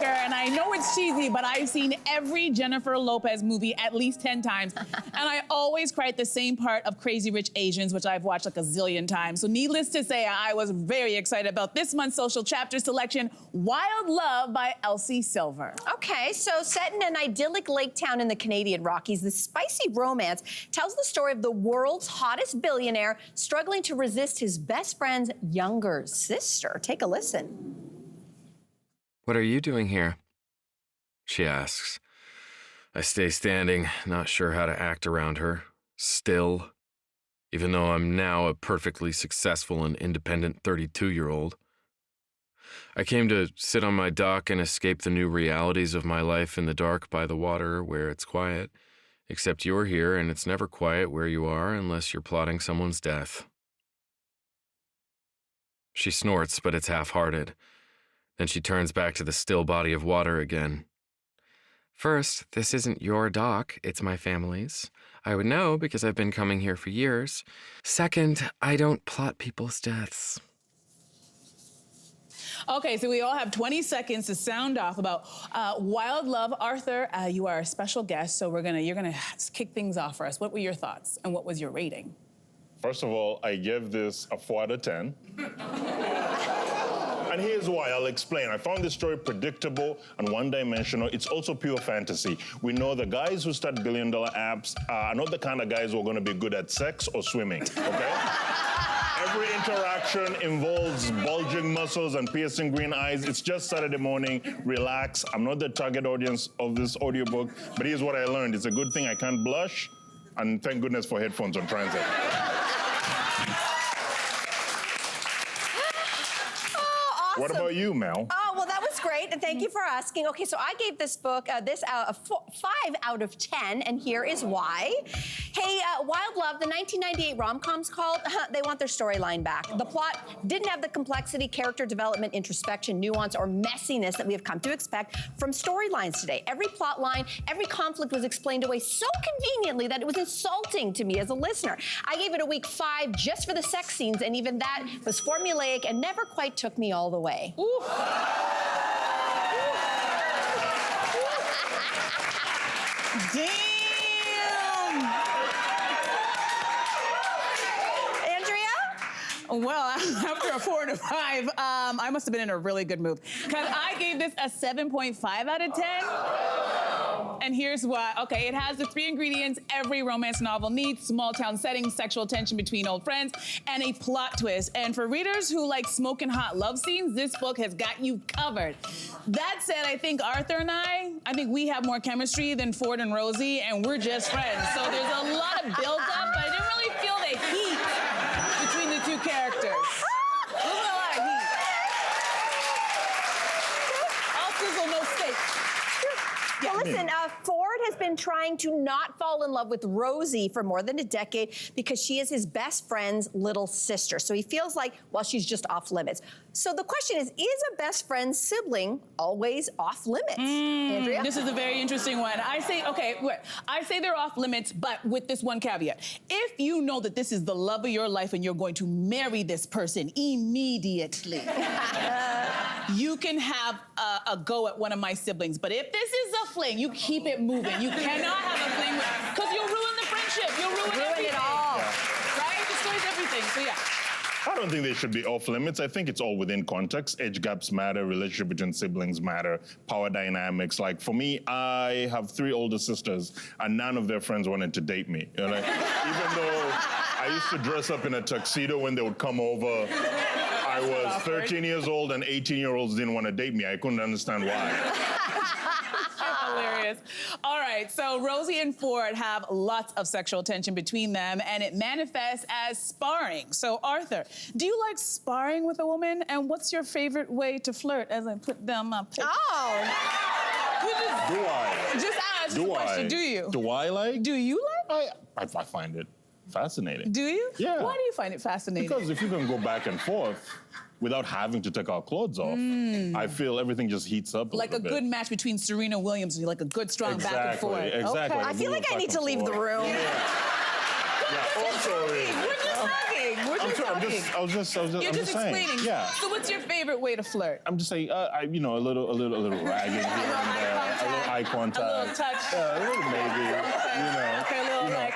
Walker, and I know it's cheesy, but I've seen every Jennifer Lopez movie at least 10 times, and I always cry at the same part of Crazy Rich Asians, which I've watched like a zillion times. So needless to say, I was very excited about this month's social chapter selection, Wild Love by Elsie Silver. Okay, so set in an idyllic lake town in the Canadian Rockies, this spicy romance tells the story of the world's hottest billionaire struggling to resist his best friend's younger sister. Take a listen. "What are you doing here?" she asks. I stay standing, not sure how to act around her. Still, even though I'm now a perfectly successful and independent 32-year-old. I came to sit on my dock and escape the new realities of my life in the dark by the water where it's quiet. Except you're here and it's never quiet where you are unless you're plotting someone's death. She snorts, but it's half-hearted. Then she turns back to the still body of water again. "First, this isn't your dock, it's my family's. I would know because I've been coming here for years. Second, I don't plot people's deaths." Okay, so we all have 20 seconds to sound off about Wild Love. Arthur, you are a special guest, so you're gonna kick things off for us. What were your thoughts and what was your rating? First of all, I give this a 4 out of 10. And here's why, I'll explain. I found this story predictable and one-dimensional. It's also pure fantasy. We know the guys who start billion-dollar apps are not the kind of guys who are gonna be good at sex or swimming, okay? Every interaction involves bulging muscles and piercing green eyes. It's just Saturday morning, relax. I'm not the target audience of this audiobook, but here's what I learned. It's a good thing I can't blush, and thank goodness for headphones on transit. Awesome. What about you, Mel? Oh, well, that was great, and thank you for asking. Okay, so I gave this book a 5 out of 10, and here is why. Hey, Wild Love, the 1998 rom-com's called, they want their storyline back. The plot didn't have the complexity, character development, introspection, nuance, or messiness that we have come to expect from storylines today. Every plot line, every conflict was explained away so conveniently that it was insulting to me as a listener. I gave it a weak 5 just for the sex scenes, and even that was formulaic and never quite took me all the way. Ooh. Damn! Andrea? Well, after a 4 and a 5, I must have been in a really good mood. Because I gave this a 7.5 out of 10. And here's why. Okay, it has the 3 ingredients every romance novel needs: small town setting, sexual tension between old friends, and a plot twist. And for readers who like smoking hot love scenes, this book has got you covered. That said, I think Arthur and I think we have more chemistry than Ford and Rosie, and we're just friends. So there's a lot of build-up, but I didn't really feel the heat between the 2 characters. There's a lot of heat. All sizzle, no steak. Well, listen, Ford has been trying to not fall in love with Rosie for more than a decade because she is his best friend's little sister. So he feels like, well, she's just off limits. So the question is a best friend's sibling always off limits? Andrea? This is a very interesting one. I say they're off limits, but with this one caveat. If you know that this is the love of your life and you're going to marry this person immediately, you can have a go at one of my siblings. But if this is a fling, you keep it moving. You cannot have a fling because you'll ruin the friendship. You'll ruin everything. it all. Right? Destroys everything. So yeah. I don't think they should be off limits. I think it's all within context. Age gaps matter, relationship between siblings matter, power dynamics. Like for me, I have 3 older sisters and none of their friends wanted to date me. You know, like, even though I used to dress up in a tuxedo when they would come over, I was 13 years old and 18-year-olds didn't want to date me. I couldn't understand why. Hilarious. All right, so Rosie and Ford have lots of sexual tension between them, and it manifests as sparring. So, Arthur, do you like sparring with a woman? And what's your favorite way to flirt? As I put down my picture. Oh. Do I? Just ask the question. Do you? Do I like? Do you like? I find it fascinating. Do you? Yeah. Why do you find it fascinating? Because if you can go back and forth without having to take our clothes off, I feel everything just heats up like a good match between Serena Williams and like a good strong back and forth. Exactly. Okay. I feel like I need to leave the room. Come Oh, sorry. We're just talking. We're just talking. I'm just You're saying. explaining. Yeah. So what's your favorite way to flirt? I'm just saying, a little ragging here and there, a little eye contact, A little touch. Yeah, a little maybe, Okay, a little like.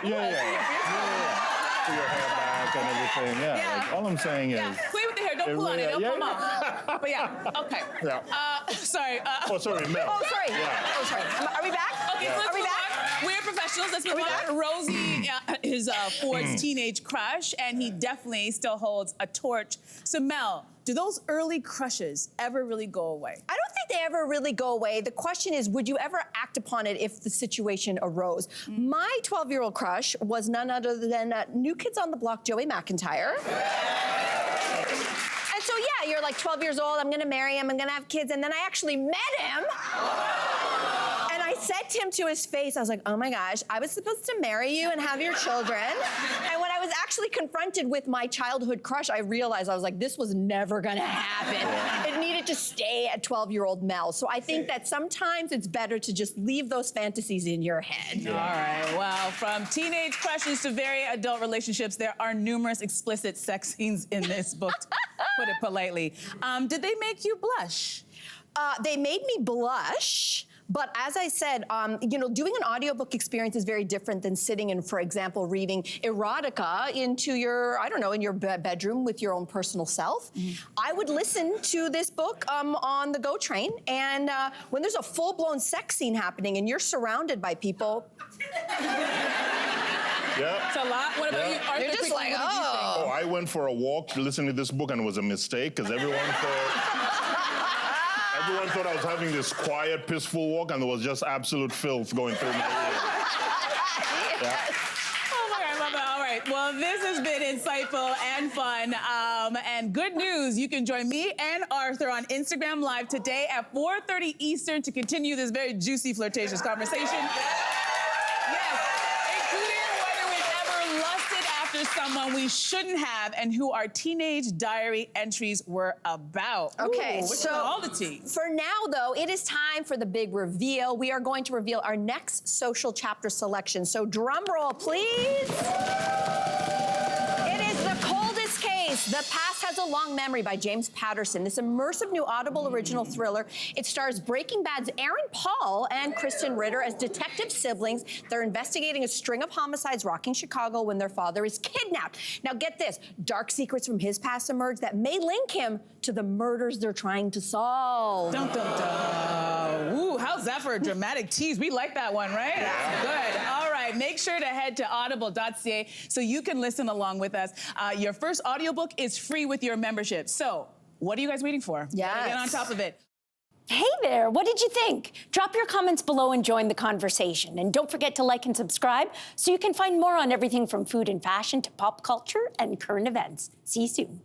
Put your hair back and everything. Yeah. Like, all I'm saying is. Yeah, play with the hair. Don't pull on it. Don't come off. But yeah, okay. Yeah. Sorry. Oh, sorry, Mel. Oh, sorry. Yeah. Oh, sorry. Are we back? Okay, so let's Are we move back? on. We're professionals. Let's move on. Rosie is Ford's teenage crush, and he definitely still holds a torch. So Mel, do those early crushes ever really go away? I don't think they ever really go away. The question is, would you ever act upon it if the situation arose? My 12-year-old crush was none other than New Kids on the Block, Joey McIntyre. And so, yeah, you're like 12 years old, I'm gonna marry him, I'm gonna have kids, and then I actually met him. And I said to him to his face, I was like, oh my gosh, I was supposed to marry you and have your children. And when I was actually confronted with my childhood crush, I realized, I was like, this was never gonna happen. It needed to stay at 12-year-old Mel. So I think that sometimes it's better to just leave those fantasies in your head. All right, well, from teenage crushes to very adult relationships, there are numerous explicit sex scenes in this book, to put it politely. Did they make you blush? They made me blush. But as I said, doing an audiobook experience is very different than sitting and, for example, reading erotica into your, in your bedroom with your own personal self. I would listen to this book on the GO train, and when there's a full-blown sex scene happening and you're surrounded by people. Yeah. It's a lot. What about you, Arthur? You're just quickly, like, what did you think? Oh, I went for a walk listening to this book and it was a mistake because everyone thought I was having this quiet, peaceful walk, and there was just absolute filth going through my ears. Oh my God, I love that. All right. Well, this has been insightful and fun. And good news, you can join me and Arthur on Instagram Live today at 4:30 Eastern to continue this very juicy, flirtatious conversation. Yes, including whether we've ever lusted after someone we shouldn't have and who our teenage diary entries were about. Okay, Ooh, so all the tea. For now, though, it is time for the big reveal. We are going to reveal our next social chapter selection. So drum roll, please. It is The Coldest Case. The Past Has a Long Memory by James Patterson. This immersive new Audible original thriller. It stars Breaking Bad's Aaron Paul and Kristen Ritter as detective siblings. They're investigating a string of homicides rocking Chicago when their father is kidnapped. Now get this, dark secrets from his past emerge that may link him to the murders they're trying to solve. Dun, dun, dun. Ooh, how's that for a dramatic tease? We like that one, right? Yeah. Good. All right, make sure to head to audible.ca so you can listen along with us. Your first audiobook is free with your membership. So, what are you guys waiting for? Yes. Get on top of it. Hey there, what did you think? Drop your comments below and join the conversation. And don't forget to like and subscribe so you can find more on everything from food and fashion to pop culture and current events. See you soon.